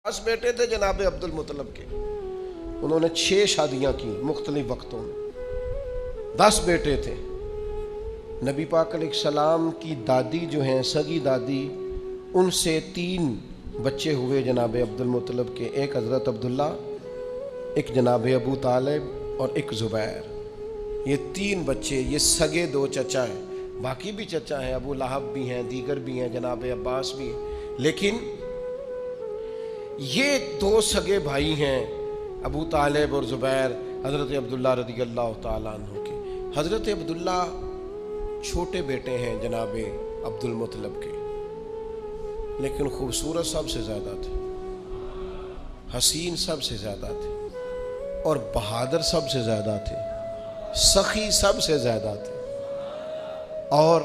10 بیٹے تھے جناب عبد المطلب کے، انہوں نے 6 شادیاں کی مختلف وقتوں میں، 10 بیٹے تھے۔ نبی پاک علیہ السلام کی دادی جو ہیں سگی دادی، ان سے 3 بچے ہوئے جناب عبد المطلب کے، ایک حضرت عبداللہ، ایک جناب ابو طالب اور ایک زبیر۔ یہ 3 بچے، یہ سگے 2 چچا ہیں، باقی بھی چچا ہیں، ابو لہب بھی ہیں، دیگر بھی ہیں، جناب عباس بھی ہیں، لیکن یہ 2 سگے بھائی ہیں ابو طالب اور زبیر، حضرت عبداللہ رضی اللہ تعالیٰ عنہ کے۔ حضرت عبداللہ چھوٹے بیٹے ہیں جناب عبد المطلب کے، لیکن خوبصورت سب سے زیادہ تھے، حسین سب سے زیادہ تھے، اور بہادر سب سے زیادہ تھے، سخی سب سے زیادہ تھے، اور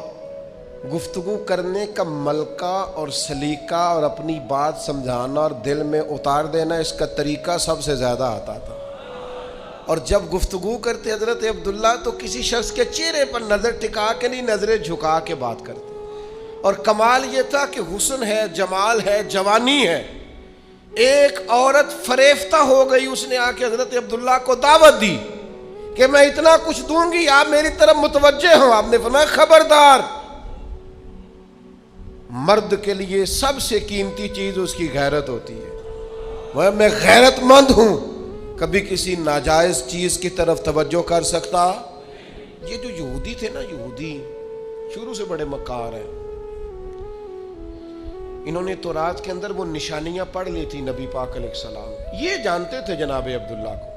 گفتگو کرنے کا ملکہ اور سلیقہ اور اپنی بات سمجھانا اور دل میں اتار دینا، اس کا طریقہ سب سے زیادہ آتا تھا۔ اور جب گفتگو کرتے حضرت عبداللہ تو کسی شخص کے چہرے پر نظر ٹکا کے نہیں، نظریں جھکا کے بات کرتے، اور کمال یہ تھا کہ حسن ہے، جمال ہے، جوانی ہے۔ ایک عورت فریفتہ ہو گئی، اس نے آ کے حضرت عبداللہ کو دعوت دی کہ میں اتنا کچھ دوں گی، آپ میری طرف متوجہ ہوں۔ آپ نے فرمایا خبردار، مرد کے لیے سب سے قیمتی چیز اس کی غیرت ہوتی ہے، میں غیرت مند ہوں، کبھی کسی ناجائز چیز کی طرف توجہ کر سکتا۔ یہ جو یہودی تھے نا، یہودی شروع سے بڑے مکار ہیں، انہوں نے تورات کے اندر وہ نشانیاں پڑھ لی تھی نبی پاک علیہ السلام، یہ جانتے تھے جناب عبداللہ کو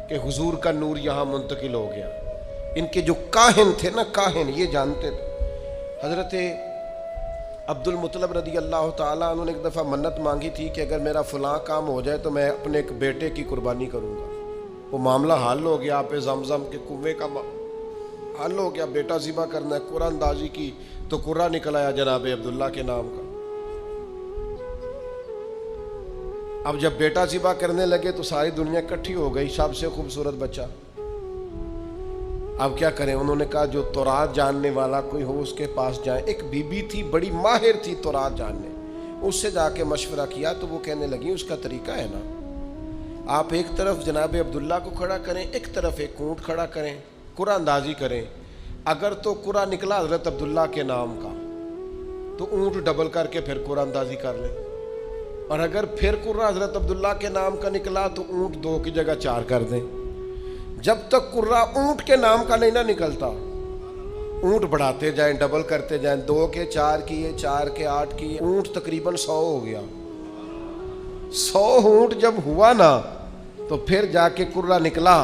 کہ حضور کا نور یہاں منتقل ہو گیا۔ ان کے جو کاہن تھے نا، کاہن، یہ جانتے تھے۔ حضرت عبد المطلب رضی اللہ تعالیٰ عنہ نے ایک دفعہ منت مانگی تھی کہ اگر میرا فلاں کام ہو جائے تو میں اپنے ایک بیٹے کی قربانی کروں گا۔ وہ معاملہ حل ہو گیا، آپ زمزم کے کنویں کا حل ہو گیا، بیٹا ذبح کرنا ہے، قرآن اندازی کی تو قرہ نکل آیا جناب عبداللہ کے نام کا۔ اب جب بیٹا ذبح کرنے لگے تو ساری دنیا اکٹھی ہو گئی، سب سے خوبصورت بچہ۔ اب کیا کریں؟ انہوں نے کہا جو تورات جاننے والا کوئی ہو اس کے پاس جائیں۔ ایک بی بی تھی، بڑی ماہر تھی تورات جاننے، اس سے جا کے مشورہ کیا تو وہ کہنے لگی اس کا طریقہ ہے نا، آپ ایک طرف جناب عبداللہ کو کھڑا کریں، ایک طرف ایک اونٹ کھڑا کریں، قرہ اندازی کریں۔ اگر تو قرہ نکلا حضرت عبداللہ کے نام کا تو اونٹ ڈبل کر کے پھر قرہ اندازی کر لیں، اور اگر پھر قرہ حضرت عبداللہ کے نام کا نکلا تو اونٹ 2 کی جگہ 4 کر دیں۔ جب تک قرہ اونٹ کے نام کا نہیں نہ نکلتا، اونٹ بڑھاتے جائیں، ڈبل کرتے جائیں، 2 کے 4 کیے، 4 کے 8 کیے، اونٹ تقریباً 100 ہو گیا۔ 100 اونٹ جب ہوا نا تو پھر جا کے قرہ نکلا،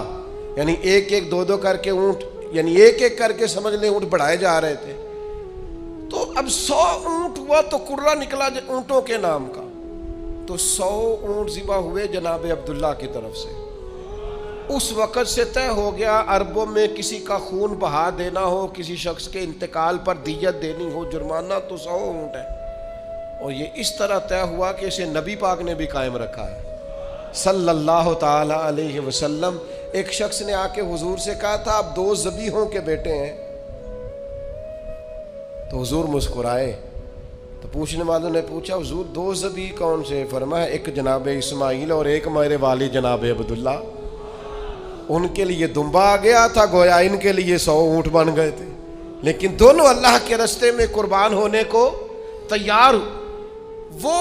یعنی 1 2 2 کر کے اونٹ، یعنی 1 کر کے سمجھ لیں اونٹ بڑھائے جا رہے تھے۔ تو اب 100 اونٹ ہوا تو قرہ نکلا اونٹوں کے نام کا، تو 100 اونٹ ذبح ہوئے جناب عبداللہ کی طرف سے۔ اس وقت سے طے ہو گیا عربوں میں کسی کا خون بہا دینا ہو، کسی شخص کے انتقال پر دیت دینی ہو، جرمانہ تو 100 اونٹ ہے۔ اور یہ اس طرح طے ہوا کہ اسے نبی پاک نے بھی قائم رکھا ہے صلی اللہ تعالی علیہ وسلم۔ ایک شخص نے آ کے حضور سے کہا تھا آپ 2 ذبیحوں کے بیٹے ہیں، تو حضور مسکرائے۔ تو پوچھنے والوں نے پوچھا حضور 2 ذبیح کون سے؟ فرمایا ایک جناب اسماعیل اور ایک میرے والد جناب عبداللہ۔ ان کے لیے دمبا آ گیا تھا، گویا ان کے لیے 100 اونٹ بن گئے تھے، لیکن دونوں اللہ کے راستے میں قربان ہونے کو تیار۔ وہ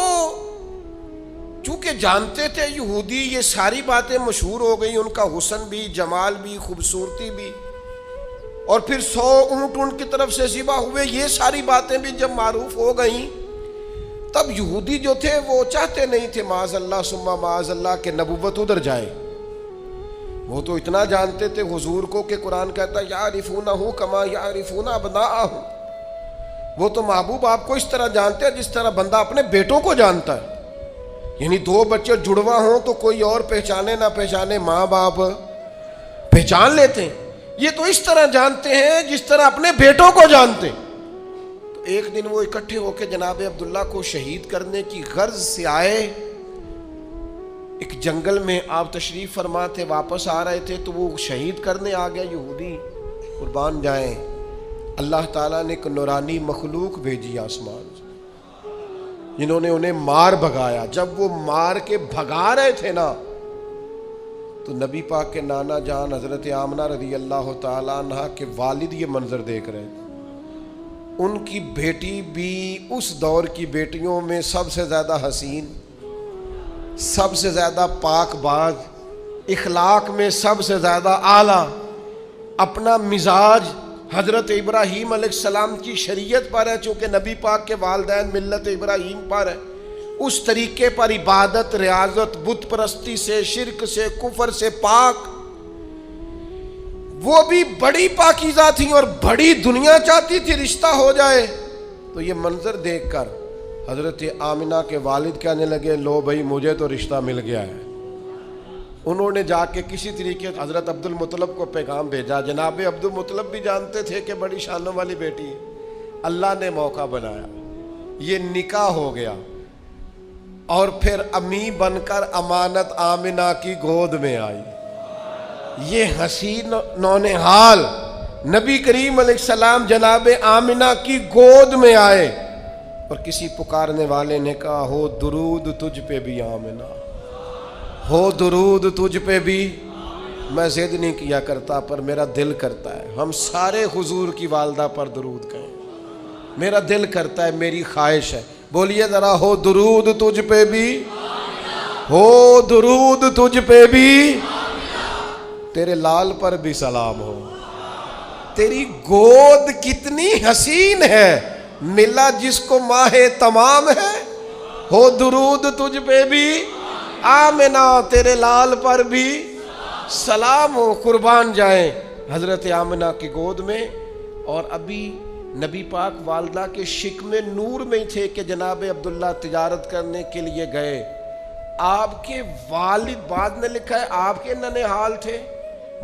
چونکہ جانتے تھے یہودی، یہ ساری باتیں مشہور ہو گئی، ان کا حسن بھی، جمال بھی، خوبصورتی بھی، اور پھر 100 اونٹ ان کی طرف سے ذبح ہوئے، یہ ساری باتیں بھی جب معروف ہو گئیں، تب یہودی جو تھے وہ چاہتے نہیں تھے معاذ اللہ ثم معاذ اللہ کہ نبوت ادھر جائے۔ وہ تو اتنا جانتے تھے حضور کو کہ قرآن کہتا ہے یعرفونہ کما یعرفون ابناءہم، وہ تو محبوب آپ کو اس طرح جانتے ہیں جس طرح بندہ اپنے بیٹوں کو جانتا ہے۔ یعنی 2 بچے جڑواں ہوں تو کوئی اور پہچانے نہ پہچانے، ماں باپ پہچان لیتے ہیں، یہ تو اس طرح جانتے ہیں جس طرح اپنے بیٹوں کو جانتے ہیں۔ تو ایک دن وہ اکٹھے ہو کے جناب عبداللہ کو شہید کرنے کی غرض سے آئے۔ ایک جنگل میں آپ تشریف فرما تھے، واپس آ رہے تھے تو وہ شہید کرنے آ گیا یہودی، قربان جائیں۔ اللہ تعالیٰ نے ایک نورانی مخلوق بھیجی آسمان سے، جنہوں نے انہیں مار بھگایا. جب وہ مار کے بھگا رہے تھے نا تو نبی پاک کے نانا جان حضرت آمنہ رضی اللہ تعالیٰ عنہ کے والد یہ منظر دیکھ رہے تھے. ان کی بیٹی بھی اس دور کی بیٹیوں میں سب سے زیادہ حسین، سب سے زیادہ پاک باز، اخلاق میں سب سے زیادہ اعلیٰ، اپنا مزاج حضرت ابراہیم علیہ السلام کی شریعت پر ہے، چونکہ نبی پاک کے والدین ملت ابراہیم پر ہے، اس طریقے پر عبادت، ریاضت، بت پرستی سے، شرک سے، کفر سے پاک. وہ بھی بڑی پاکیزہ تھی اور بڑی دنیا چاہتی تھی رشتہ ہو جائے. تو یہ منظر دیکھ کر حضرت آمنہ کے والد کہنے لگے لو بھائی مجھے تو رشتہ مل گیا ہے. انہوں نے جا کے کسی طریقے حضرت عبد المطلب کو پیغام بھیجا. جناب عبد المطلب بھی جانتے تھے کہ بڑی شانوں والی بیٹی ہے. اللہ نے موقع بنایا، یہ نکاح ہو گیا، اور پھر امی بن کر امانت آمنہ کی گود میں آئی. یہ حسین نونہال نبی کریم علیہ السلام جناب آمنہ کی گود میں آئے، اور کسی پکارنے والے نے کہا ہو درود تجھ پہ بھی آمنہ، ہو درود تجھ پہ بھی. میں ضد نہیں کیا کرتا پر میرا دل کرتا ہے ہم سارے حضور کی والدہ پر درود کہیں. میرا دل کرتا ہے، میری خواہش ہے. بولیے ذرا ہو درود تجھ پہ بھی، ہو درود تجھ پہ بھی، تیرے لال پر بھی سلام ہو. تیری گود کتنی حسین ہے، ملا جس کو ماہ تمام ہے. ہو درود تجھ پہ بھی آمنہ، تیرے لال پر بھی سلام ہو. قربان جائیں حضرت آمنہ کی گود میں. اور ابھی نبی پاک والدہ کے شکم نور میں ہی تھے کہ جناب عبداللہ تجارت کرنے کے لیے گئے. آپ کے والد، بعد نے لکھا ہے آپ کے ننہال تھے،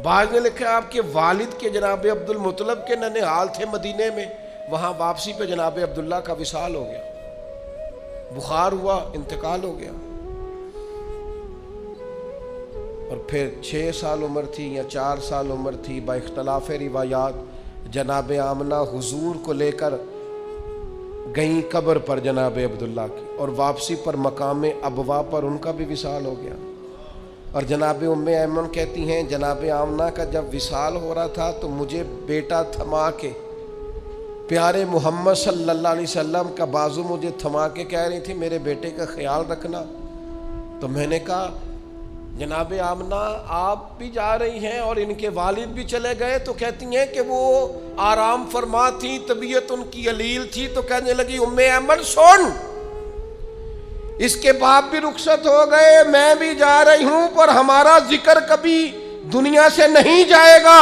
بعد نے لکھا ہے آپ کے والد کے جناب عبد المطلب کے ننہال تھے مدینے میں. وہاں واپسی پہ جناب عبداللہ کا وصال ہو گیا، بخار ہوا، انتقال ہو گیا. اور پھر 6 سال عمر تھی یا 4 سال عمر تھی، با اختلاف روایات جناب آمنہ حضور کو لے کر گئیں قبر پر جناب عبداللہ کی، اور واپسی پر مقام ابوا پر ان کا بھی وصال ہو گیا. اور جناب ام ایمن کہتی ہیں جناب آمنہ کا جب وصال ہو رہا تھا تو مجھے بیٹا تھما کے، پیارے محمد صلی اللہ علیہ وسلم کا بازو مجھے تھما کے کہہ رہی تھی میرے بیٹے کا خیال رکھنا. تو میں نے کہا جناب آمنہ آپ بھی جا رہی ہیں اور ان کے والد بھی چلے گئے. تو کہتی ہیں کہ وہ آرام فرما تھی، طبیعت ان کی علیل تھی. تو کہنے لگی ام ایمن سن، اس کے باپ بھی رخصت ہو گئے، میں بھی جا رہی ہوں، پر ہمارا ذکر کبھی دنیا سے نہیں جائے گا.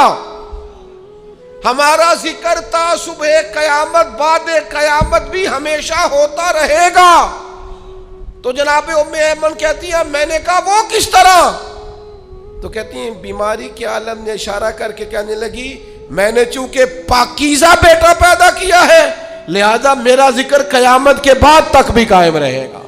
ہمارا ذکر تا صبح قیامت بعد قیامت بھی ہمیشہ ہوتا رہے گا. تو جناب ام ایمن کہتی ہیں میں نے کہا وہ کس طرح؟ تو کہتی ہیں بیماری کے عالم نے اشارہ کر کے کہنے لگی میں نے چونکہ پاکیزہ بیٹا پیدا کیا ہے لہذا میرا ذکر قیامت کے بعد تک بھی قائم رہے گا.